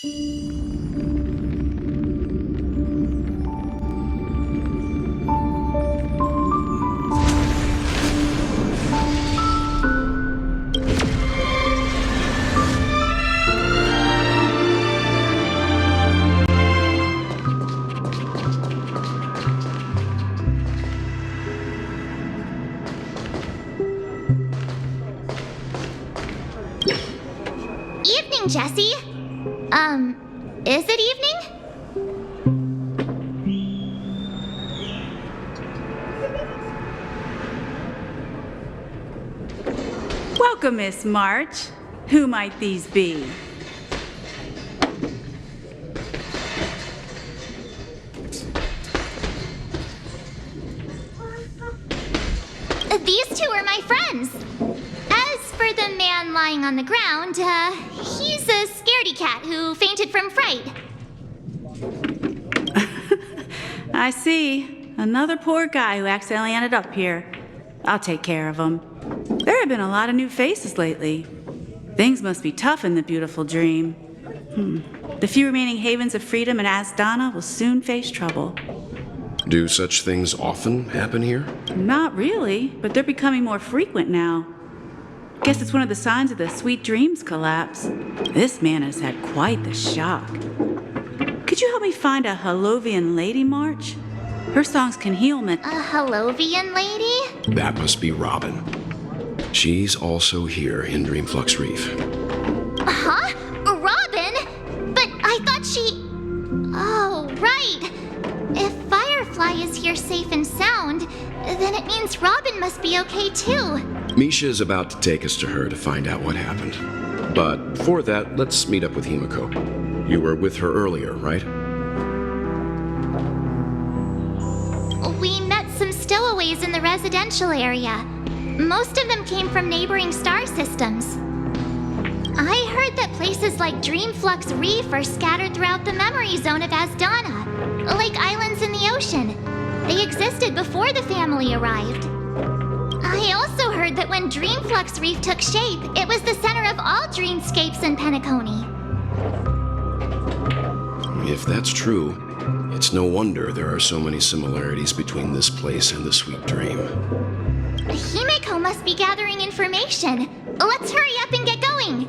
Evening, Jesse. Is it evening? Welcome, Miss March. Who might these be? These two are my friends. As for the man lying on the ground, he's a scaredy cat who fainted from fright. I see. Another poor guy who accidentally ended up here. I'll take care of him. There have been a lot of new faces lately. Things must be tough in the beautiful dream. The few remaining havens of freedom in Asdana will soon face trouble. Do such things often happen here? Not really, but they're becoming more frequent now. Guess it's one of the signs of the Sweet Dreams collapse. This man has had quite the shock. Could you help me find a Halovian lady, March? Her songs can heal me. A Halovian lady? That must be Robin. She's also here in Dreamflux Reef. Huh? Robin? But I thought she... Oh, right. If Firefly is here safe and sound, then it means Robin must be okay too. Misha is about to take us to her to find out what happened. But before that, let's meet up with Himiko. You were with her earlier, right? We met some stowaways in the residential area. Most of them came from neighboring star systems. I heard that places like Dreamflux Reef are scattered throughout the memory zone of Asdana, like islands in the ocean. They existed before the family arrived. I also heard that when Dreamflux Reef took shape, it was the center of all dreamscapes in Penacony. If that's true, it's no wonder there are so many similarities between this place and the Sweet Dream. Himiko must be gathering information. Let's hurry up and get going.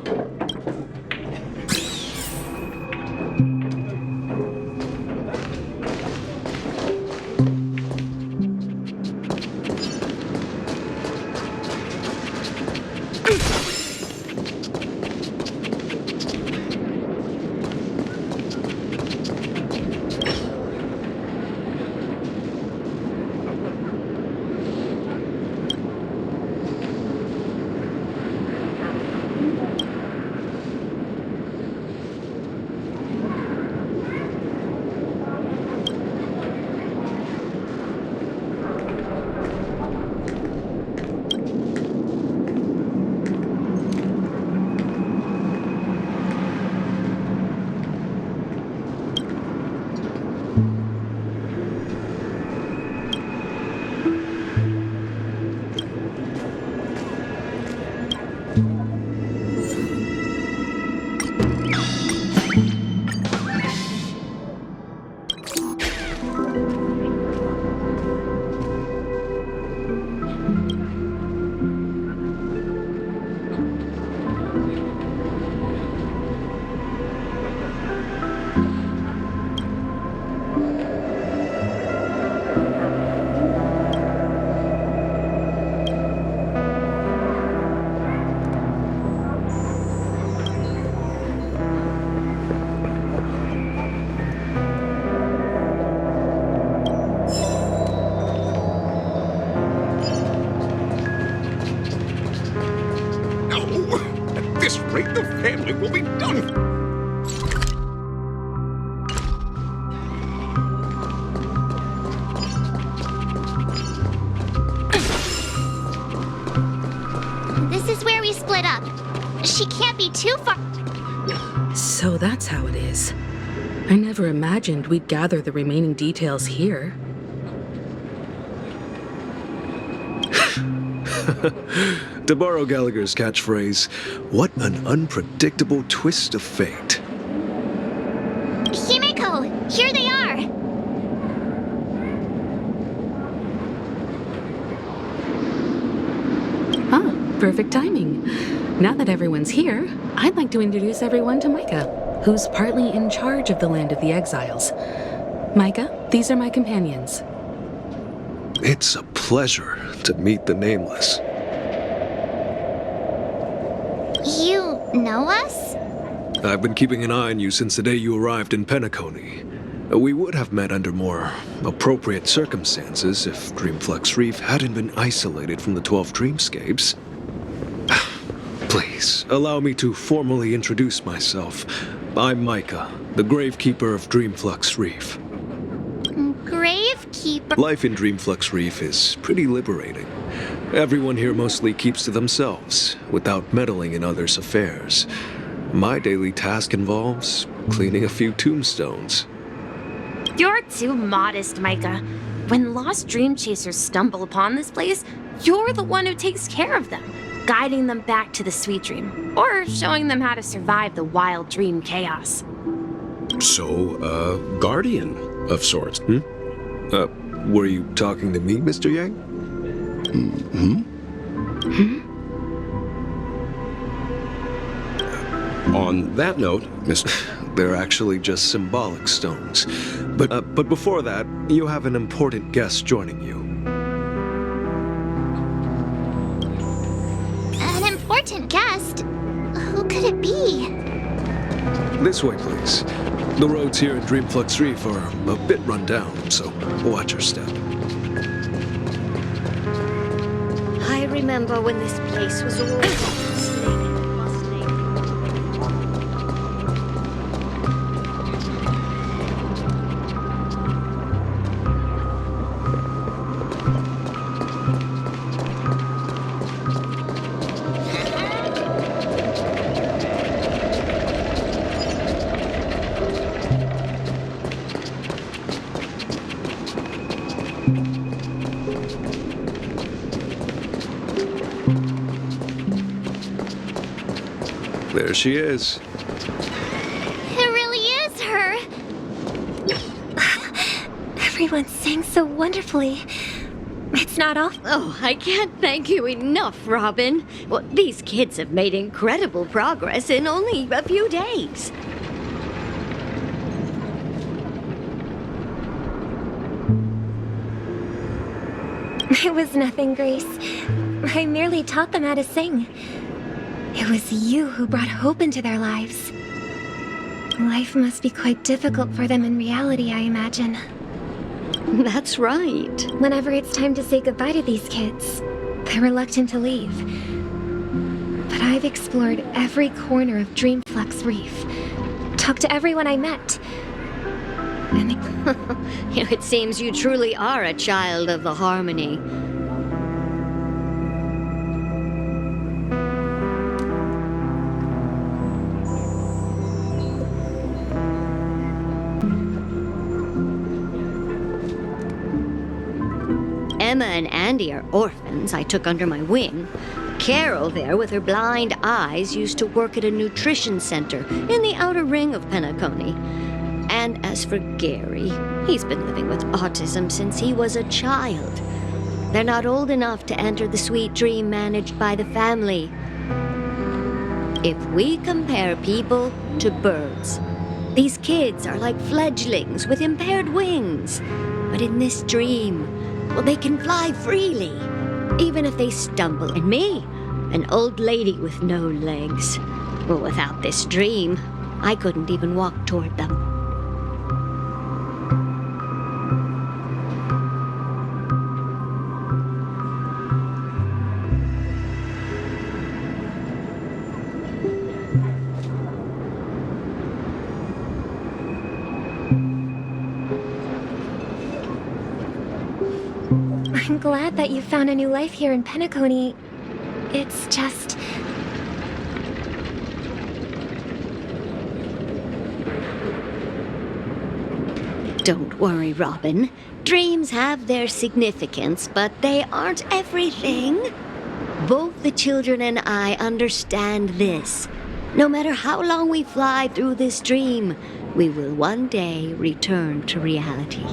The family will be done. This is where we split up. She can't be too far. So that's how it is. I never imagined we'd gather the remaining details here. To borrow Gallagher's catchphrase, what an unpredictable twist of fate. Perfect timing. Now that everyone's here, I'd like to introduce everyone to Micah, who's partly in charge of the Land of the Exiles. Micah, these are my companions. It's a pleasure to meet the Nameless. You know us? I've been keeping an eye on you since the day you arrived in Penacony. We would have met under more appropriate circumstances if Dreamflux Reef hadn't been isolated from the 12 Dreamscapes. Please, allow me to formally introduce myself. I'm Micah, the Gravekeeper of Dreamflux Reef. Gravekeeper. Life in Dreamflux Reef is pretty liberating. Everyone here mostly keeps to themselves, without meddling in others' affairs. My daily task involves cleaning a few tombstones. You're too modest, Micah. When lost dream chasers stumble upon this place, you're the one who takes care of them, guiding them back to the sweet dream, or showing them how to survive the wild dream chaos. So, guardian of sorts, hmm? Were you talking to me, Mr. Yang? On that note, Mr. They're actually just symbolic stones. But before that, you have an important guest joining you. An important guest? Who could it be? This way, please. The roads here in Dreamflux Reef are a bit run down, so watch your step. I remember when this place was all fascinating and bustling. There she is. It really is her. Everyone sang so wonderfully. It's not off. Oh, I can't thank you enough, Robin. Well, these kids have made incredible progress in only a few days. It was nothing, Grace. I merely taught them how to sing. It was you who brought hope into their lives. Life must be quite difficult for them in reality, I imagine. That's right. Whenever it's time to say goodbye to these kids, they're reluctant to leave. But I've explored every corner of Dreamflux Reef, talked to everyone I met. And It seems you truly are a child of the Harmony. Emma and Andy are orphans I took under my wing. Carol there, with her blind eyes, used to work at a nutrition center in the outer ring of Penacony. And as for Gary, he's been living with autism since he was a child. They're not old enough to enter the sweet dream managed by the family. If we compare people to birds, these kids are like fledglings with impaired wings. But in this dream, well, they can fly freely, even if they stumble. And me, an old lady with no legs. Well, without this dream, I couldn't even walk toward them. I'm glad that you found a new life here in Penacony. It's just... Don't worry, Robin. Dreams have their significance, but they aren't everything. Both the children and I understand this. No matter how long we fly through this dream, we will one day return to reality.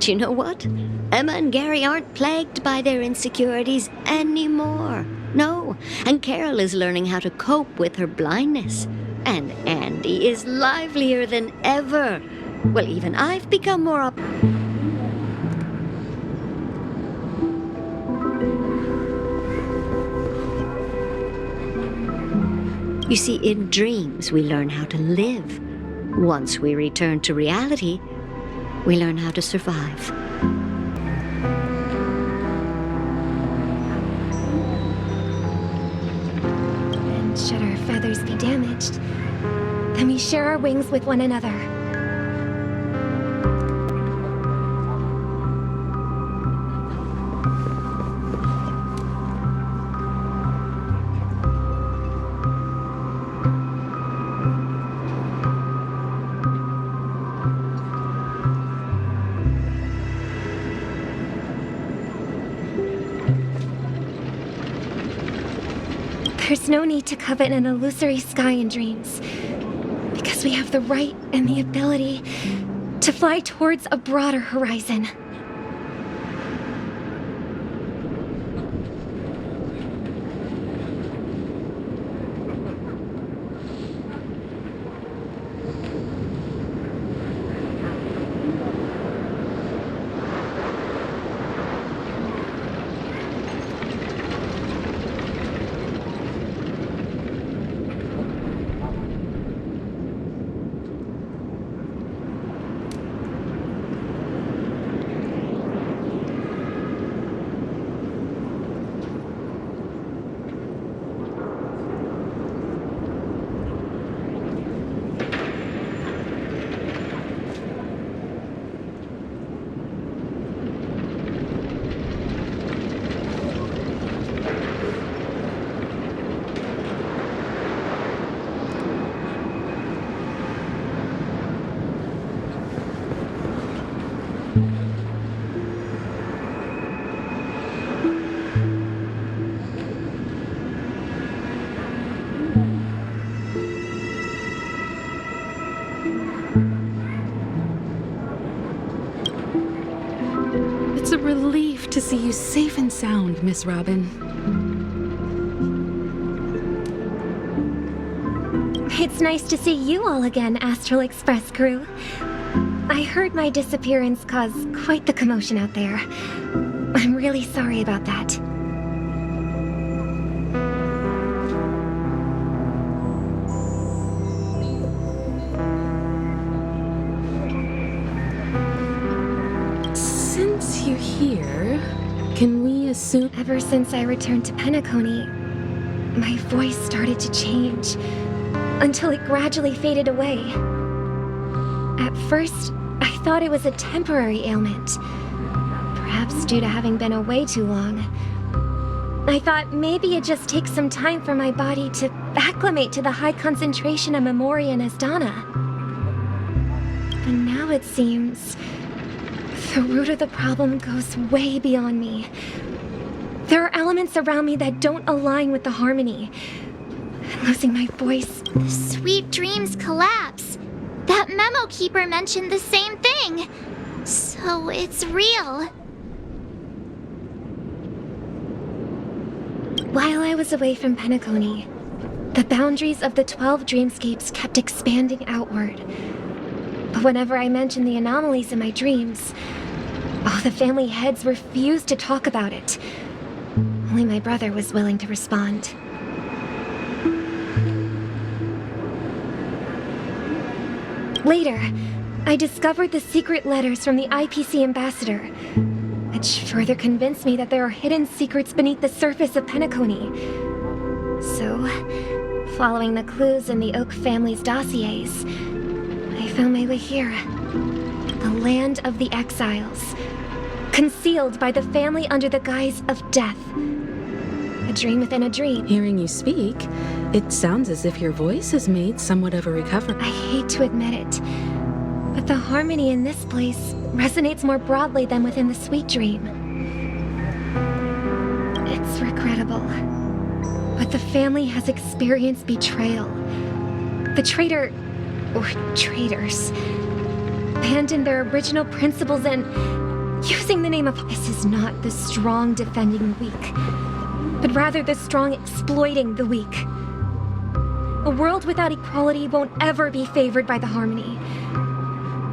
But you know what? Emma and Gary aren't plagued by their insecurities anymore. No, and Carol is learning how to cope with her blindness. And Andy is livelier than ever. Well, even I've become more You see, in dreams, we learn how to live. Once we return to reality, we learn how to survive. And should our feathers be damaged, then we share our wings with one another. There's no need to covet an illusory sky in dreams, because we have the right and the ability to fly towards a broader horizon. It's a relief to see you safe and sound, Miss Robin. It's nice to see you all again, Astral Express crew. I heard my disappearance caused quite the commotion out there. I'm really sorry about that. Since you're here, can we assume... Ever since I returned to Penacony, my voice started to change, until it gradually faded away. At first, I thought it was a temporary ailment, perhaps due to having been away too long. I thought maybe it just takes some time for my body to acclimate to the high concentration of Memoria and Asdana. But now it seems the root of the problem goes way beyond me. There are elements around me that don't align with the harmony. Losing my voice. The sweet dreams collapse. That memo keeper mentioned the same thing. So it's real. While I was away from Penacony, the boundaries of the 12 dreamscapes kept expanding outward. But whenever I mentioned the anomalies in my dreams, all the family heads refused to talk about it. Only my brother was willing to respond. Later, I discovered the secret letters from the IPC ambassador, which further convinced me that there are hidden secrets beneath the surface of Penacony. So, following the clues in the Oak family's dossiers, I found my way here. The land of the exiles, concealed by the family under the guise of death. A dream within a dream. Hearing you speak, it sounds as if your voice has made somewhat of a recovery. I hate to admit it, but the harmony in this place resonates more broadly than within the sweet dream. It's regrettable, but the family has experienced betrayal. The traitor, or traitors, abandoned their original principles and using the name of... This is not the strong defending the weak, but rather the strong exploiting the weak. A world without equality won't ever be favored by the harmony.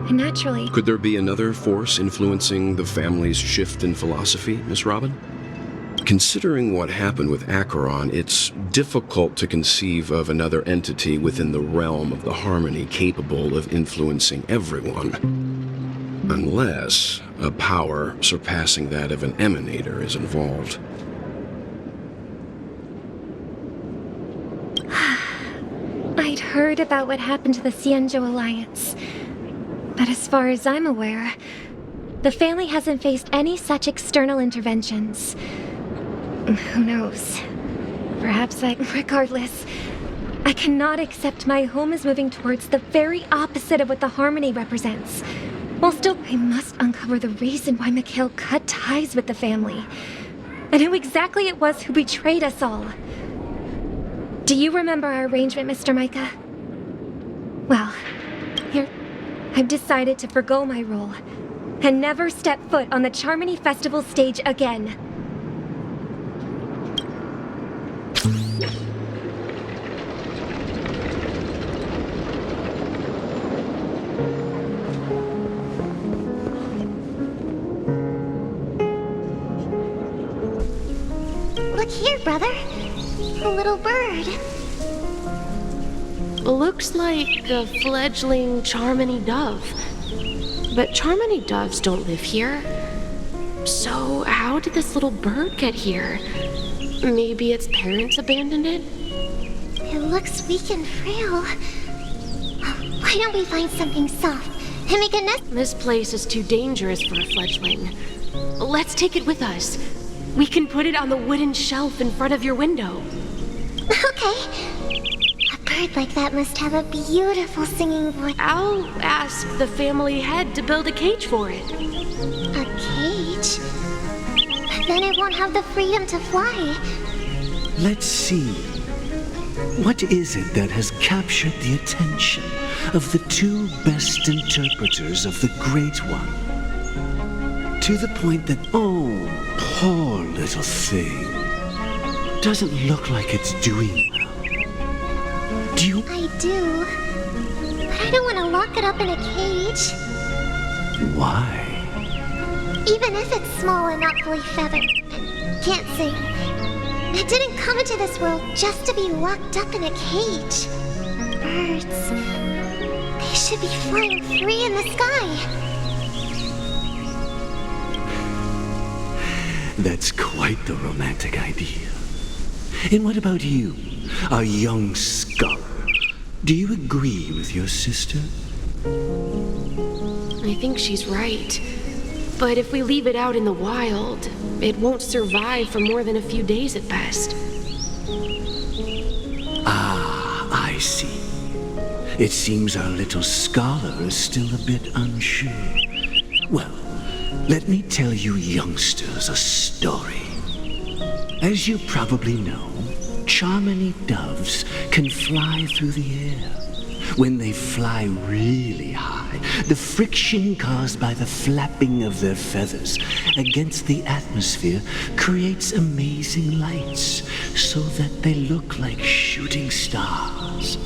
And naturally... Could there be another force influencing the family's shift in philosophy, Miss Robin? Considering what happened with Acheron, it's difficult to conceive of another entity within the realm of the harmony capable of influencing everyone. Unless a power surpassing that of an emanator is involved. I'd heard about what happened to the Xianzhou Alliance. But as far as I'm aware, the family hasn't faced any such external interventions. Who knows? Perhaps regardless, I cannot accept my home is moving towards the very opposite of what the harmony represents. While still, I must uncover the reason why Mikhail cut ties with the family, and who exactly it was who betrayed us all. Do you remember our arrangement, Mr. Micah? Well, here, I've decided to forgo my role, and never step foot on the Charmony Festival stage again. Look here, brother. A little bird. Looks like a fledgling Charmony dove. But Charmony doves don't live here. So how did this little bird get here? Maybe its parents abandoned it? It looks weak and frail. Why don't we find something soft and make a nest? This place is too dangerous for a fledgling. Let's take it with us. We can put it on the wooden shelf in front of your window. Okay. A bird like that must have a beautiful singing voice. I'll ask the family head to build a cage for it. A cage? But then it won't have the freedom to fly. Let's see. What is it that has captured the attention of the two best interpreters of the Great One? To the point that, oh, poor little thing, doesn't look like it's doing well. Do you... I do. But I don't want to lock it up in a cage. Why? Even if it's small and not fully feathered. Can't sing. It didn't come into this world just to be locked up in a cage. Birds. They should be flying free in the sky. That's quite the romantic idea. And what about you, a young scholar? Do you agree with your sister? I think she's right. But if we leave it out in the wild, it won't survive for more than a few days at best. Ah, I see. It seems our little scholar is still a bit unsure. Well, let me tell you youngsters a story. As you probably know, Charmony doves can fly through the air. When they fly really high, the friction caused by the flapping of their feathers against the atmosphere creates amazing lights so that they look like shooting stars.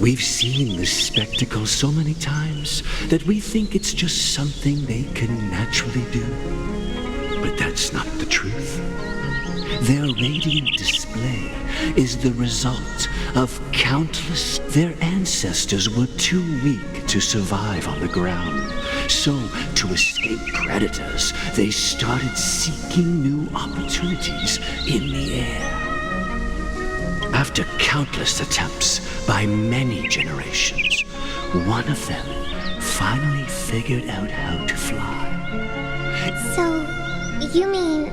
We've seen this spectacle so many times that we think it's just something they can naturally do. But that's not the truth. Their radiant display is the result of countless... Their ancestors were too weak to survive on the ground. So, to escape predators, they started seeking new opportunities in the air. After countless attempts by many generations, one of them finally figured out how to fly. So, you mean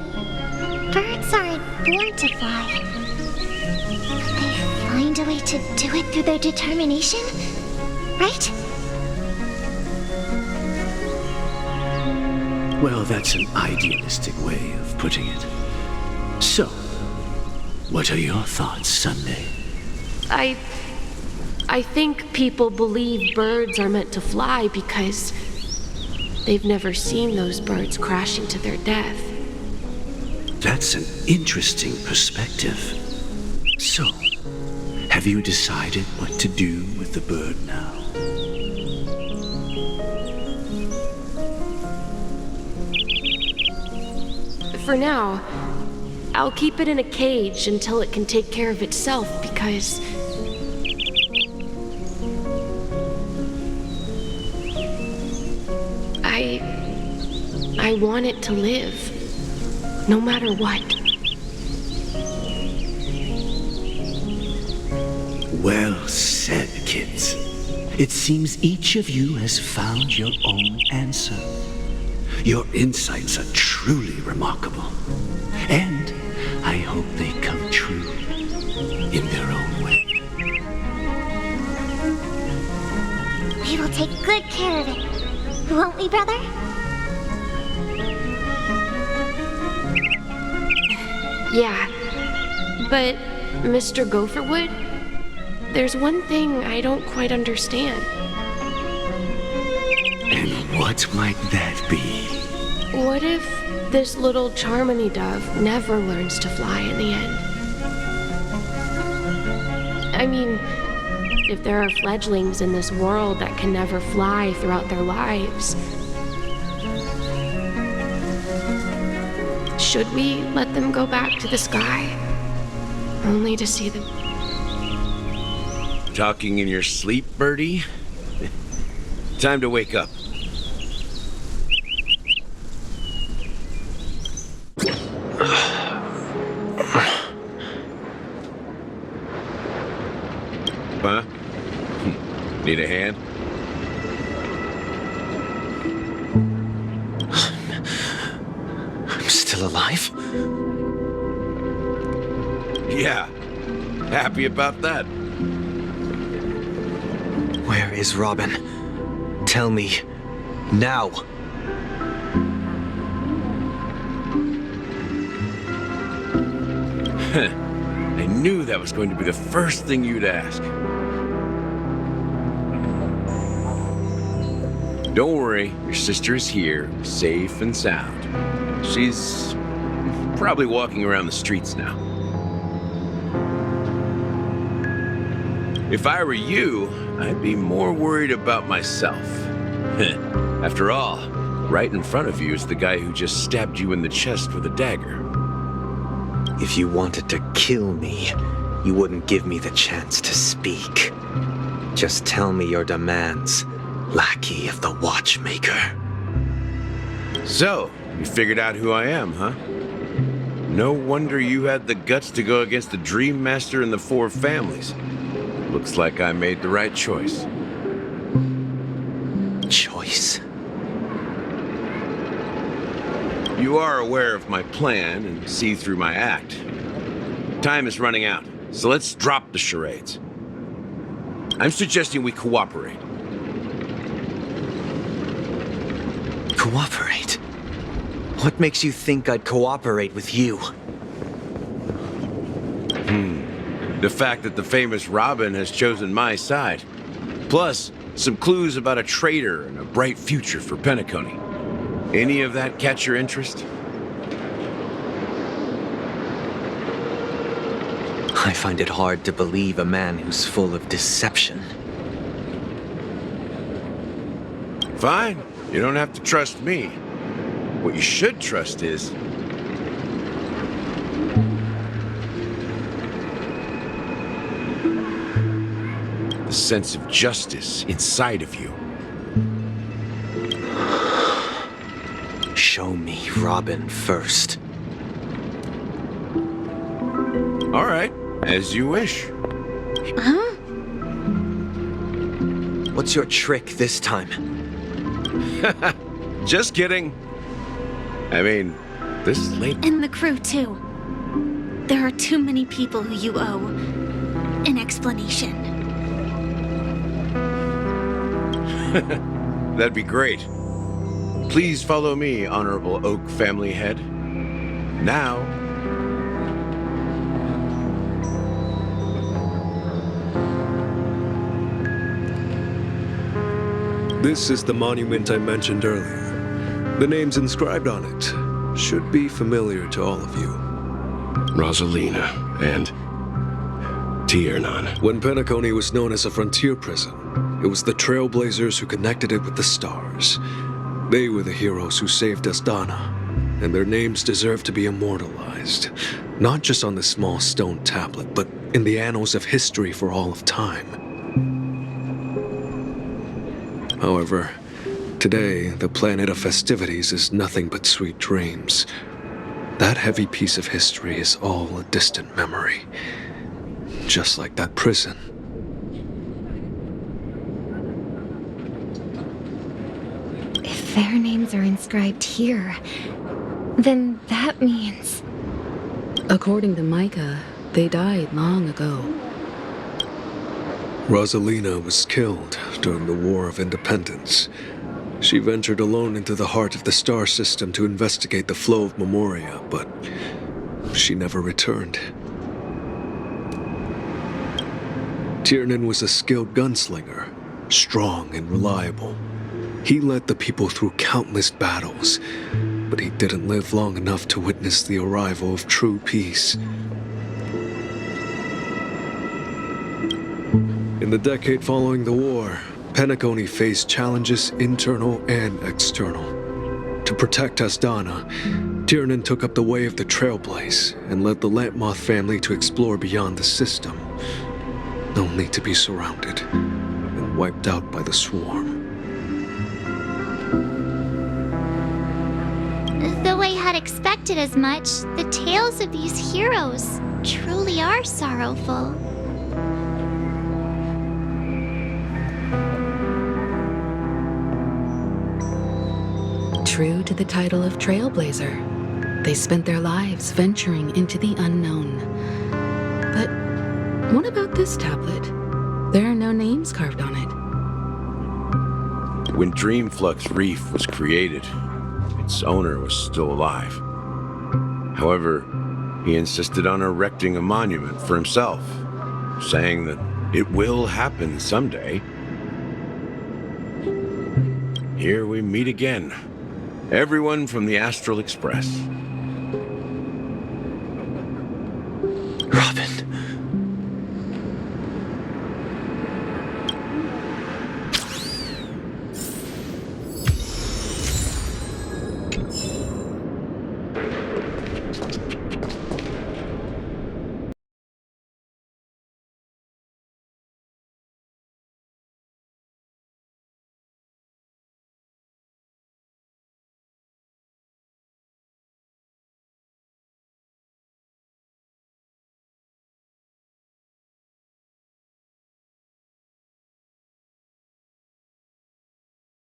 birds aren't born to fly, but they find a way to do it through their determination, right? Well, that's an idealistic way of putting it. So, what are your thoughts, Sunday? I think people believe birds are meant to fly because they've never seen those birds crashing to their death. That's an interesting perspective. So, have you decided what to do with the bird now? For now, I'll keep it in a cage until it can take care of itself because... I want it to live, no matter what. Well said, kids. It seems each of you has found your own answer. Your insights are truly remarkable. And I hope they come true in their own way. We will take good care of it. Won't we, brother? Yeah, but Mr. Gopherwood, there's one thing I don't quite understand. And what might that be? What if this little Charmony dove never learns to fly in the end? I mean, if there are fledglings in this world that can never fly throughout their lives, should we let them go back to the sky, only to see them? Talking in your sleep, Birdie? Time to wake up. Huh? Need a hand? I'm still alive? Yeah. Happy about that. Where is Robin? Tell me. Now. I knew that was going to be the first thing you'd ask. Don't worry, your sister is here, safe and sound. She's probably walking around the streets now. If I were you, I'd be more worried about myself. After all, right in front of you is the guy who just stabbed you in the chest with a dagger. If you wanted to kill me, you wouldn't give me the chance to speak. Just tell me your demands, lackey of the watchmaker. So, you figured out who I am, huh? No wonder you had the guts to go against the Dream Master and the Four Families. Looks like I made the right choice. Choice? You are aware of my plan and see through my act. Time is running out, so let's drop the charades. I'm suggesting we cooperate. Cooperate? What makes you think I'd cooperate with you? The fact that the famous Robin has chosen my side. Plus, some clues about a traitor and a bright future for Penacony. Any of that catch your interest? I find it hard to believe a man who's full of deception. Fine. You don't have to trust me. What you should trust is... the sense of justice inside of you. Show me Robin first. All right, as you wish. Huh? What's your trick this time? Just kidding. I mean, this is late. And the crew, too. There are too many people who you owe an explanation. That'd be great. Please follow me, Honorable Oak Family Head. Now... This is the monument I mentioned earlier. The names inscribed on it should be familiar to all of you. Rosalina and Tiernan. When Penacony was known as a frontier prison, it was the Trailblazers who connected it with the stars. They were the heroes who saved Asdana, and their names deserve to be immortalized, not just on this small stone tablet, but in the annals of history for all of time. However, today, the planet of festivities is nothing but sweet dreams. That heavy piece of history is all a distant memory. Just like that prison. If their names are inscribed here, then that means... According to Micah, they died long ago. Rosalina was killed during the War of Independence. She ventured alone into the heart of the star system to investigate the flow of Memoria, but she never returned. Tiernan was a skilled gunslinger, strong and reliable. He led the people through countless battles, but he didn't live long enough to witness the arrival of true peace. In the decade following the war, Penacony faced challenges internal and external. To protect Asdana, Tiernan took up the way of the Trailblaze and led the Lampmoth family to explore beyond the system, only to be surrounded and wiped out by the swarm. Though I had expected as much, the tales of these heroes truly are sorrowful. True to the title of Trailblazer, they spent their lives venturing into the unknown. But what about this tablet? There are no names carved on it. When Dreamflux Reef was created, its owner was still alive. However, he insisted on erecting a monument for himself, saying that it will happen someday. Here we meet again. Everyone from the Astral Express.